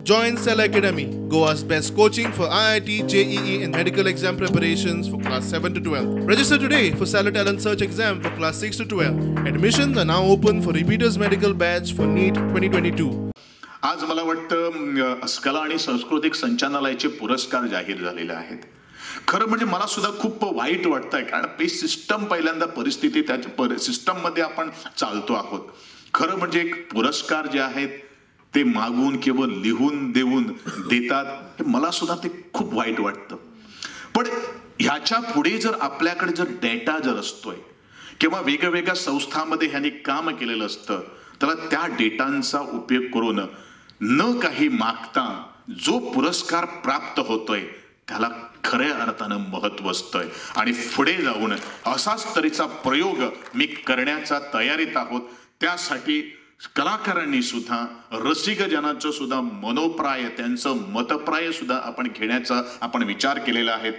Join Cell Academy, Goa's best coaching for IIT, JEE and medical exam preparations for class 7 to 12. Register today for Cell Talent Search exam for class 6 to 12. Admissions are now open for repeaters medical batch for NEET 2022. आज मला वाटतं कला आणि सांस्कृतिक संचालनालयाचे पुरस्कार जाहीर झालेले आहेत. खरं म्हणजे मला सुद्धा खूप वाईट वाटतंय कारण पे सिस्टम पहिल्यांदा परिस्थिती त्याच्या सिस्टम मध्ये आपण चालतो आहोत. खरं म्हणजे एक पुरस्कार जे आहेत ते मागून केवळ लिहून देऊन देतात मला सुद्धा ते खूप वाईट वाटतं. पण ह्याच्या पुढे जर आपल्याकडे जर डेटा जर असतोय किंवा वेगवेगळ्या संस्थांमध्ये ह्यांनी काम केलेलं असतं तर त्या डेटांचा उपयोग करून न काही मागता जो पुरस्कार प्राप्त होतोय त्याला खऱ्या अर्थानं महत्त्व असतंय आणि पुढे जाऊन असाच तऱ्हेचा प्रयोग मी करण्याचा तयारीत आहोत. त्यासाठी कलाकारांनी सुद्धा रसिकजनांचं सुद्धा मनोप्राय त्यांचं मतप्राय सुद्धा आपण घेण्याचा आपण विचार केलेला आहे.